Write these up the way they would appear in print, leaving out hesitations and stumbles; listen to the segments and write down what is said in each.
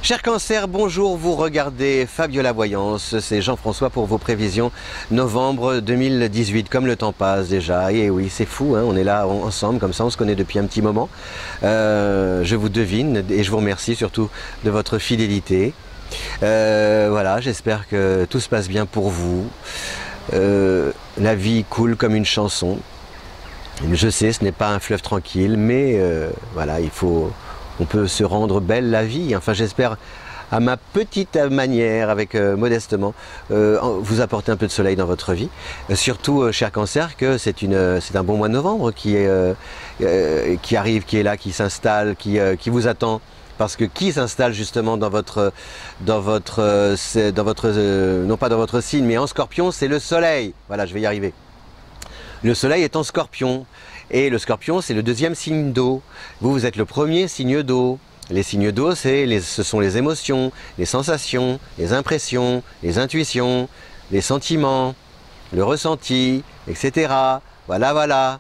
Cher Cancer, bonjour, vous regardez Fabiola Voyance, c'est Jean-François pour vos prévisions novembre 2018, comme le temps passe déjà, et oui c'est fou, hein, on est là ensemble comme ça, on se connaît depuis un petit moment, je vous devine et je vous remercie surtout de votre fidélité, voilà, j'espère que tout se passe bien pour vous, la vie coule comme une chanson, je sais ce n'est pas un fleuve tranquille, mais voilà, on peut se rendre belle la vie, enfin j'espère à ma petite manière, avec modestement, vous apporter un peu de soleil dans votre vie. Surtout, cher Cancer, que c'est un bon mois de novembre qui arrive, qui est là, qui s'installe, qui vous attend. Parce que qui s'installe justement non pas dans votre signe, mais en Scorpion, c'est le soleil. Voilà, je vais y arriver. Le soleil est en Scorpion. Et le Scorpion, c'est le deuxième signe d'eau. Vous êtes le premier signe d'eau. Les signes d'eau, ce sont les émotions, les sensations, les impressions, les intuitions, les sentiments, le ressenti, etc. Voilà, voilà.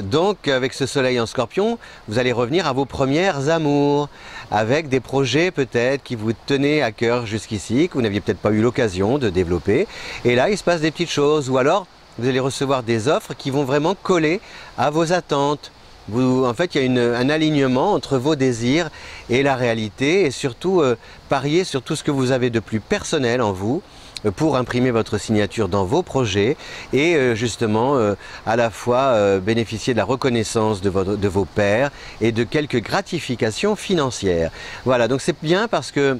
Donc, avec ce soleil en Scorpion, vous allez revenir à vos premières amours, avec des projets peut-être qui vous tenaient à cœur jusqu'ici, que vous n'aviez peut-être pas eu l'occasion de développer. Et là, il se passe des petites choses, ou alors vous allez recevoir des offres qui vont vraiment coller à vos attentes. En fait, il y a un alignement entre vos désirs et la réalité, et surtout parier sur tout ce que vous avez de plus personnel en vous pour imprimer votre signature dans vos projets et justement à la fois bénéficier de la reconnaissance de vos pairs et de quelques gratifications financières. Voilà, donc c'est bien parce que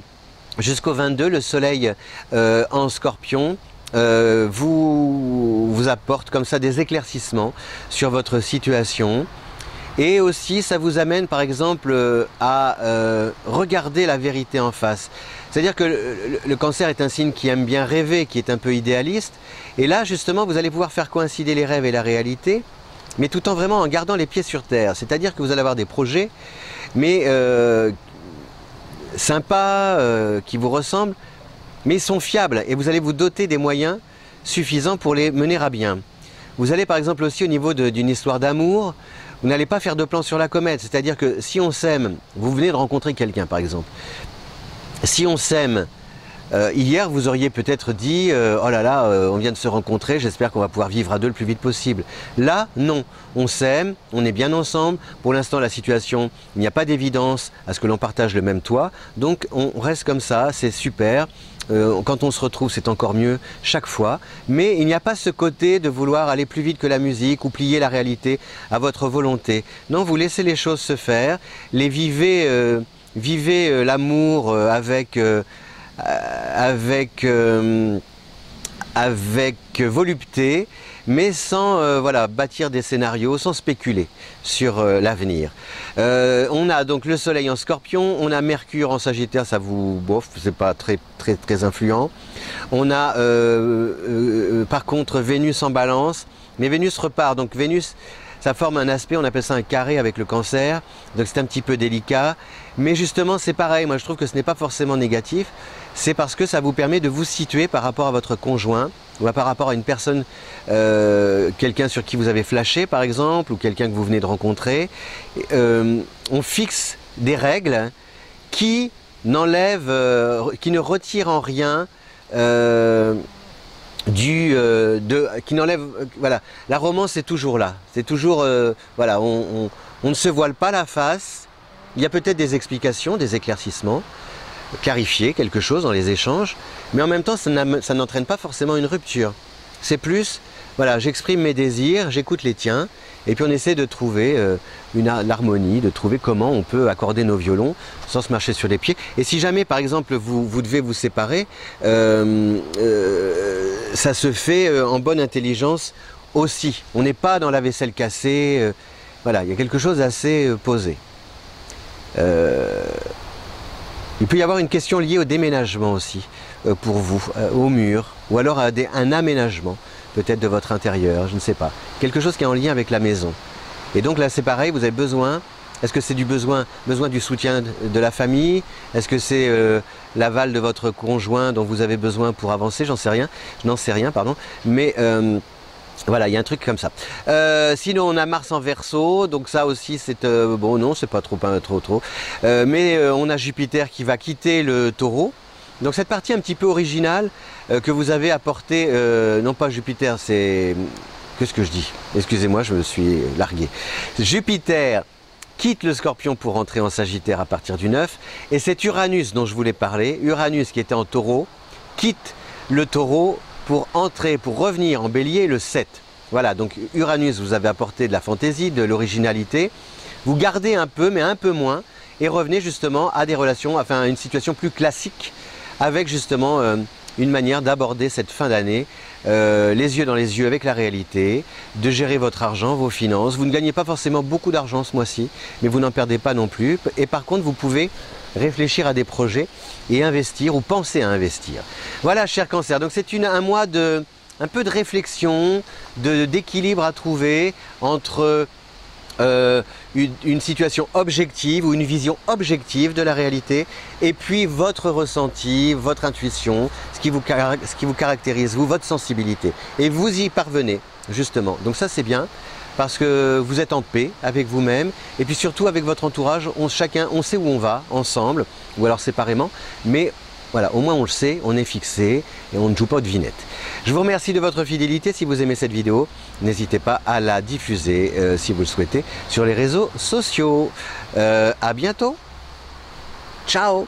jusqu'au 22, le soleil en Scorpion vous apporte comme ça des éclaircissements sur votre situation. Et aussi, ça vous amène par exemple à regarder la vérité en face. C'est-à-dire que le Cancer est un signe qui aime bien rêver, qui est un peu idéaliste. Et là, justement, vous allez pouvoir faire coïncider les rêves et la réalité, mais tout en vraiment en gardant les pieds sur terre. C'est-à-dire que vous allez avoir des projets, mais sympas, qui vous ressemblent, mais ils sont fiables. Et vous allez vous doter des moyens suffisants pour les mener à bien. Vous allez par exemple aussi au niveau d'une histoire d'amour, vous n'allez pas faire de plan sur la comète, c'est-à-dire que si on s'aime, vous venez de rencontrer quelqu'un par exemple, si on s'aime, hier vous auriez peut-être dit oh là là, on vient de se rencontrer, j'espère qu'on va pouvoir vivre à deux le plus vite possible. Là, non, on s'aime, on est bien ensemble, pour l'instant la situation, il n'y a pas d'évidence à ce que l'on partage le même toit, donc on reste comme ça, c'est super. Quand on se retrouve, c'est encore mieux chaque fois. Mais il n'y a pas ce côté de vouloir aller plus vite que la musique ou plier la réalité à votre volonté. Non, vous laissez les choses se faire, les vivez l'amour avec volupté, mais sans voilà, bâtir des scénarios, sans spéculer sur l'avenir. On a donc le soleil en Scorpion, on a Mercure en Sagittaire, ça vous bof, c'est pas très influent. On a par contre Vénus en Balance, mais Vénus repart, donc Vénus, ça forme un aspect, on appelle ça un carré avec le Cancer, donc c'est un petit peu délicat, mais justement c'est pareil, moi je trouve que ce n'est pas forcément négatif, c'est parce que ça vous permet de vous situer par rapport à votre conjoint, ou par rapport à une personne, quelqu'un sur qui vous avez flashé par exemple, ou quelqu'un que vous venez de rencontrer. On fixe des règles qui qui ne retirent en rien qui n'enlève, voilà, la romance est toujours là, c'est toujours, voilà, on ne se voile pas la face, il y a peut-être des explications, des éclaircissements, clarifier quelque chose dans les échanges, mais en même temps ça n'entraîne pas forcément une rupture. C'est plus, voilà, j'exprime mes désirs, j'écoute les tiens, et puis on essaie de trouver l'harmonie, de trouver comment on peut accorder nos violons sans se marcher sur les pieds. Et si jamais par exemple vous devez vous séparer, ça se fait en bonne intelligence aussi. On n'est pas dans la vaisselle cassée, voilà, il y a quelque chose d'assez posé. Il peut y avoir une question liée au déménagement aussi, pour vous, au mur, ou alors à un aménagement, peut-être de votre intérieur, je ne sais pas. Quelque chose qui est en lien avec la maison. Et donc là c'est pareil, vous avez besoin, est-ce que c'est du besoin du soutien de la famille? Est-ce que c'est l'aval de votre conjoint dont vous avez besoin pour avancer? J'en sais rien, je n'en sais rien, pardon. Mais Voilà, il y a un truc comme ça. Sinon, on a Mars en Verseau, donc ça aussi, c'est bon, non, c'est pas trop. Mais on a Jupiter qui va quitter le Taureau. Donc cette partie un petit peu originale que vous avez apportée, non pas Jupiter, c'est qu'est-ce que je dis? Excusez-moi, je me suis largué. Jupiter quitte le Scorpion pour entrer en Sagittaire à partir du 9, et c'est Uranus dont je voulais parler. Uranus qui était en Taureau quitte le Taureau pour entrer, pour revenir en Bélier le 7. Voilà, donc Uranus, vous avez apporté de la fantaisie, de l'originalité. Vous gardez un peu, mais un peu moins, et revenez justement à des relations, enfin à une situation plus classique, avec justement une manière d'aborder cette fin d'année, les yeux dans les yeux avec la réalité, de gérer votre argent, vos finances. Vous ne gagnez pas forcément beaucoup d'argent ce mois-ci, mais vous n'en perdez pas non plus. Et par contre, vous pouvez réfléchir à des projets et investir ou penser à investir. Voilà, cher Cancer, donc c'est un mois de un peu de réflexion, d'équilibre à trouver entre une situation objective ou une vision objective de la réalité et puis votre ressenti, votre intuition, ce qui vous caractérise, vous, votre sensibilité. Et vous y parvenez, justement. Donc ça, c'est bien. Parce que vous êtes en paix avec vous-même et puis surtout avec votre entourage, on sait où on va ensemble ou alors séparément, mais voilà, au moins on le sait, on est fixé et on ne joue pas aux devinettes. Je vous remercie de votre fidélité. Si vous aimez cette vidéo, n'hésitez pas à la diffuser si vous le souhaitez sur les réseaux sociaux. À bientôt. Ciao.